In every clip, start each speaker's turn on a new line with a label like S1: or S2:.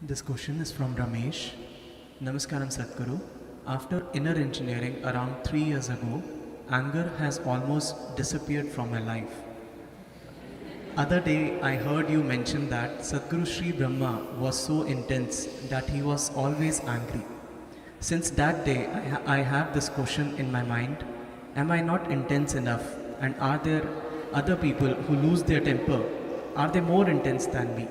S1: This question is from Ramesh. Namaskaram Sadhguru. After inner engineering around 3 years ago, anger has almost disappeared from my life. Other day I heard you mention that Sadhguru Sri Brahma was so intense that he was always angry. Since that day I have this question in my mind. Am I not intense enough? And are there other people who lose their temper? Are they more intense than me?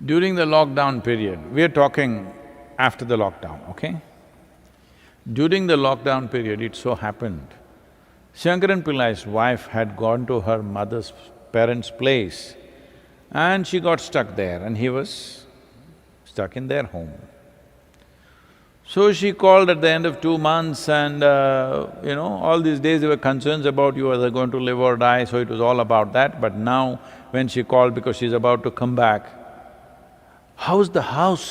S2: During the lockdown period, we are talking after the lockdown, okay? During the lockdown period, it so happened, Shankaran Pillai's wife had gone to her mother's parents' place and she got stuck there and he was stuck in their home. So she called at the end of 2 months and, all these days there were concerns about you, whether going to live or die, so it was all about that. But now when she called because she's about to come back, "How's the house?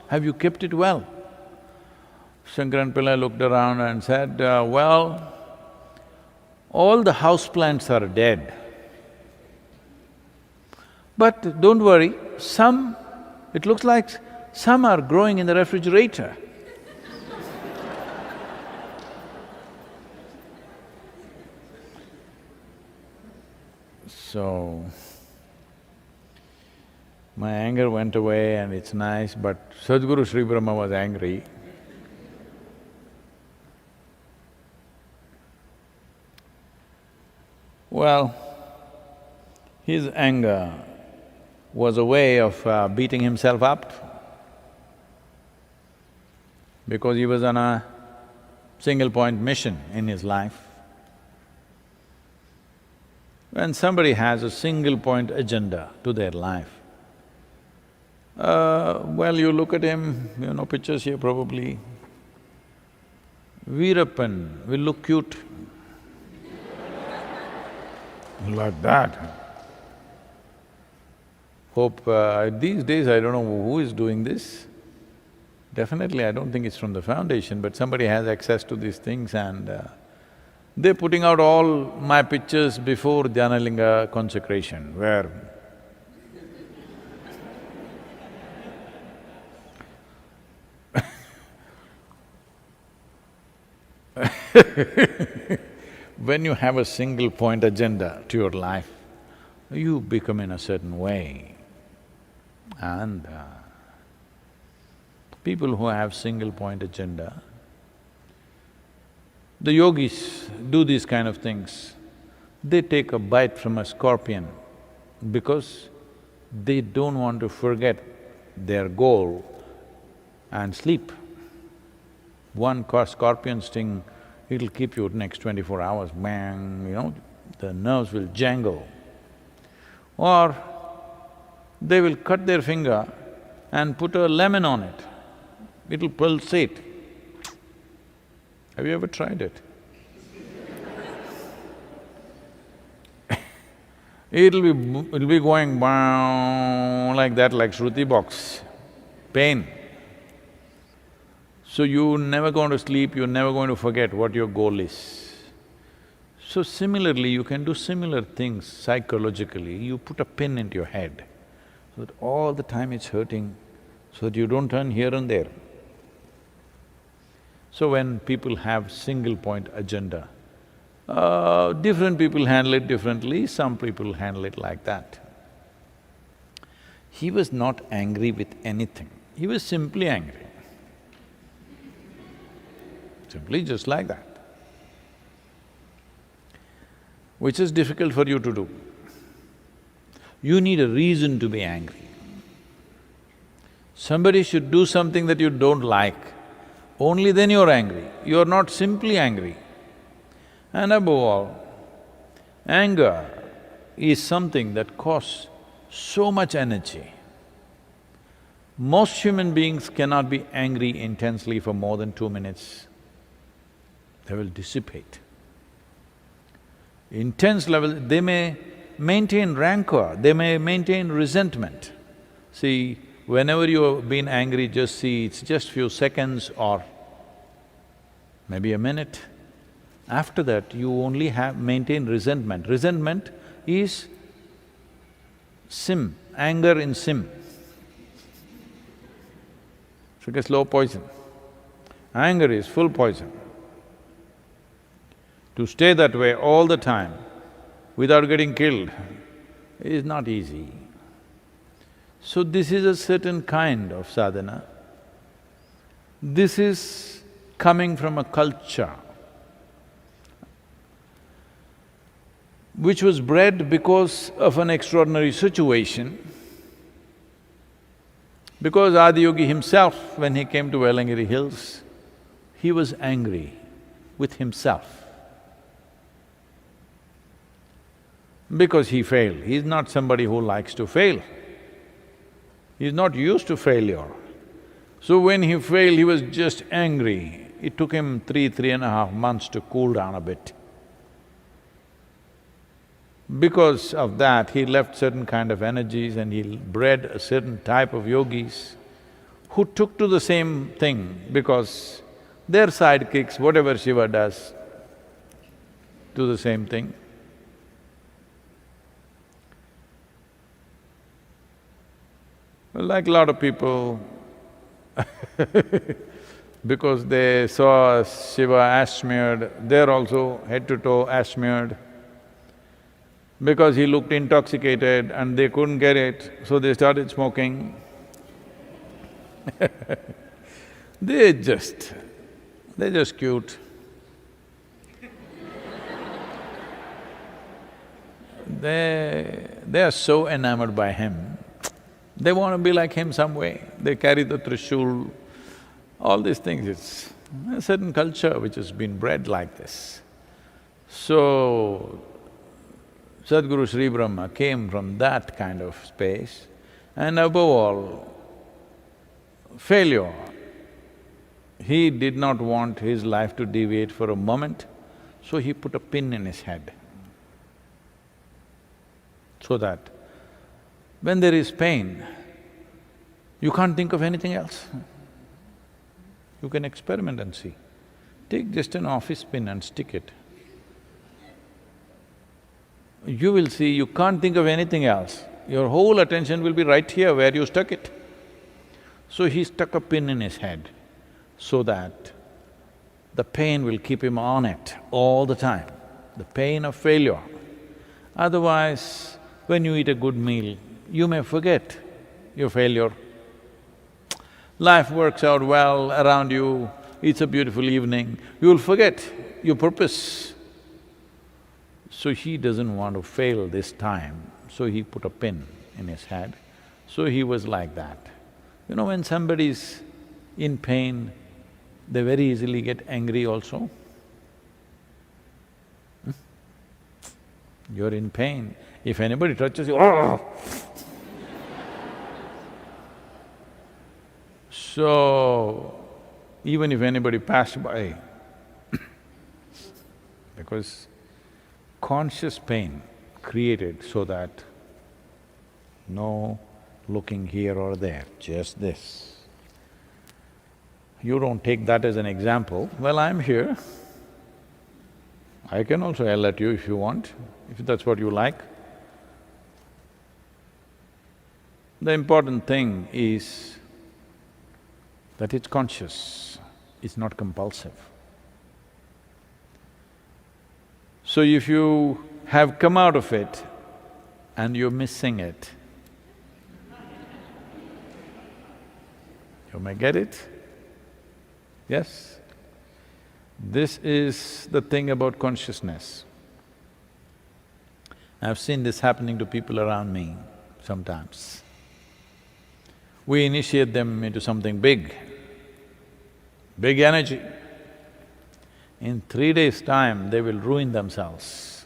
S2: Have you kept it well?" Shankaran Pillai looked around and said, well, all the house plants are dead. But don't worry, it looks like some are growing in the refrigerator. So, my anger went away and it's nice, but Sadhguru Sri Brahma was angry. Well, his anger was a way of beating himself up because he was on a single-point mission in his life. When somebody has a single-point agenda to their life, you look at him, pictures here probably. Veerappan will look cute like that. Hope… these days I don't know who is doing this. Definitely I don't think it's from the foundation, but somebody has access to these things and they're putting out all my pictures before Dhyanalinga consecration, where when you have a single-point agenda to your life, you become in a certain way. And people who have single-point agenda, the yogis do these kind of things. They take a bite from a scorpion because they don't want to forget their goal and sleep. One scorpion sting, it'll keep you next 24 hours, bang, the nerves will jangle. Or they will cut their finger and put a lemon on it, it'll pulsate. Have you ever tried it? It'll be going bang like that, like Shruti box, pain. So you're never going to sleep, you're never going to forget what your goal is. So similarly, you can do similar things psychologically. You put a pin into your head so that all the time it's hurting, so that you don't turn here and there. So when people have single-point agenda, different people handle it differently, some people handle it like that. He was not angry with anything, he was simply angry. Simply just like that, which is difficult for you to do. You need a reason to be angry. Somebody should do something that you don't like, only then you're angry. You're not simply angry. And above all, anger is something that costs so much energy. Most human beings cannot be angry intensely for more than 2 minutes. They will dissipate. Intense level, they may maintain rancor, they may maintain resentment. See, whenever you've been angry, just see it's just few seconds or maybe a minute. After that, you only maintain resentment. Resentment is sim, anger in sim. It's like a slow poison. Anger is full poison. To stay that way all the time without getting killed is not easy. So this is a certain kind of sadhana. This is coming from a culture which was bred because of an extraordinary situation. Because Adiyogi himself, when he came to Velangiri Hills, he was angry with himself. Because he failed. He's not somebody who likes to fail. He's not used to failure. So when he failed, he was just angry. It took him 3.5 months to cool down a bit. Because of that, he left certain kind of energies and he bred a certain type of yogis who took to the same thing because their sidekicks, whatever Shiva does, do the same thing. Like a lot of people, because they saw Shiva ash-smeared, they're also head to toe ash-smeared. Because he looked intoxicated and they couldn't get it, so they started smoking. They're just cute. They are so enamored by him, they want to be like him some way. They carry the Trishul, all these things. It's a certain culture which has been bred like this. So, Sadhguru Sri Brahma came from that kind of space, and above all, failure. He did not want his life to deviate for a moment, so he put a pin in his head. So that when there is pain, you can't think of anything else. You can experiment and see. Take just an office pin and stick it. You will see you can't think of anything else. Your whole attention will be right here where you stuck it. So he stuck a pin in his head so that the pain will keep him on it all the time, the pain of failure. Otherwise, when you eat a good meal, you may forget your failure. Life works out well around you, it's a beautiful evening, you'll forget your purpose. So he doesn't want to fail this time, so he put a pin in his head. So he was like that. You know, when somebody's in pain, they very easily get angry also. You're in pain, if anybody touches you, oh! So, even if anybody passed by, because conscious pain created so that no looking here or there, just this. You don't take that as an example, well, I'm here. I can also yell at you if you want, if that's what you like. The important thing is that it's conscious, it's not compulsive. So if you have come out of it and you're missing it, you may get it? Yes? This is the thing about consciousness. I've seen this happening to people around me sometimes. We initiate them into something big energy. In 3 days' time, they will ruin themselves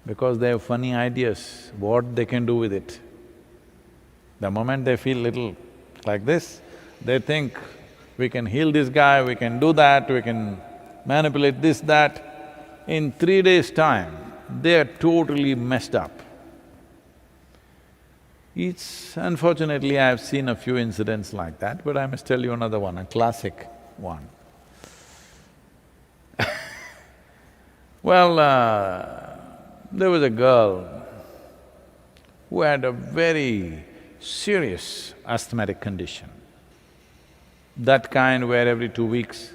S2: because they have funny ideas, what they can do with it. The moment they feel little like this, they think, we can heal this guy, we can do that, we can manipulate this, that. In 3 days' time, they are totally messed up. Unfortunately, I've seen a few incidents like that, but I must tell you another one, a classic one. Well, there was a girl who had a very serious asthmatic condition. That kind where every 2 weeks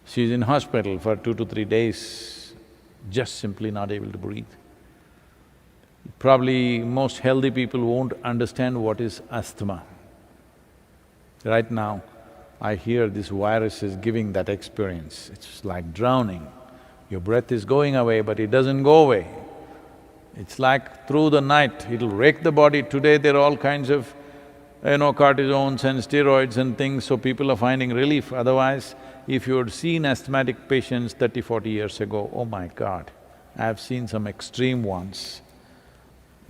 S2: she's in hospital for 2 to 3 days, just simply not able to breathe. Probably most healthy people won't understand what is asthma. Right now, I hear this virus is giving that experience. It's like drowning. Your breath is going away, but it doesn't go away. It's like through the night, it'll wreck the body. Today there are all kinds of, cortisones and steroids and things, so people are finding relief. Otherwise, if you had seen asthmatic patients 30, 40 years ago, oh my God, I've seen some extreme ones.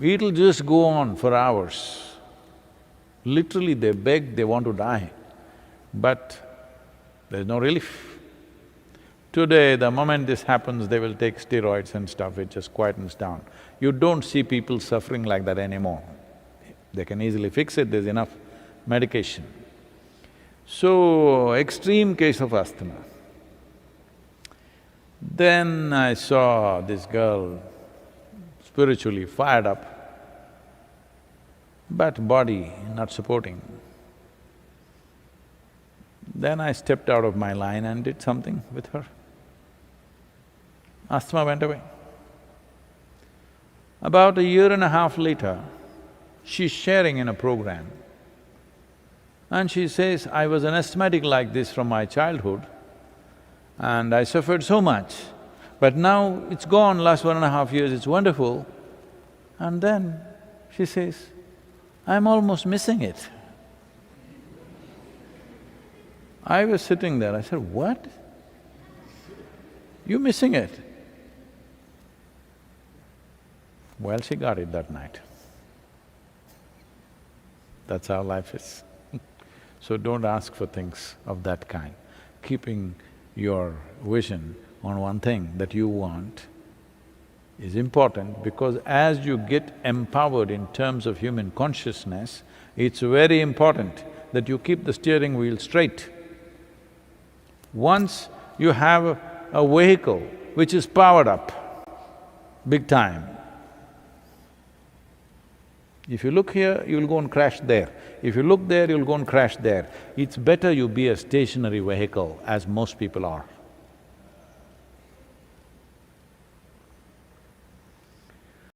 S2: It'll just go on for hours. Literally they beg, they want to die, but there's no relief. Today, the moment this happens, they will take steroids and stuff, it just quietens down. You don't see people suffering like that anymore. They can easily fix it, there's enough medication. So, extreme case of asthma. Then I saw this girl spiritually fired up, but body not supporting. Then I stepped out of my line and did something with her. Asthma went away. About a year and a half later, she's sharing in a program and she says, I was an asthmatic like this from my childhood and I suffered so much, but now it's gone, last 1.5 years, it's wonderful. And then she says, I'm almost missing it. I was sitting there, I said, what? You're missing it? Well, she got it that night. That's how life is. So don't ask for things of that kind. Keeping your vision on one thing that you want is important because as you get empowered in terms of human consciousness, it's very important that you keep the steering wheel straight. Once you have a vehicle which is powered up, big time, if you look here, you'll go and crash there. If you look there, you'll go and crash there. It's better you be a stationary vehicle, as most people are.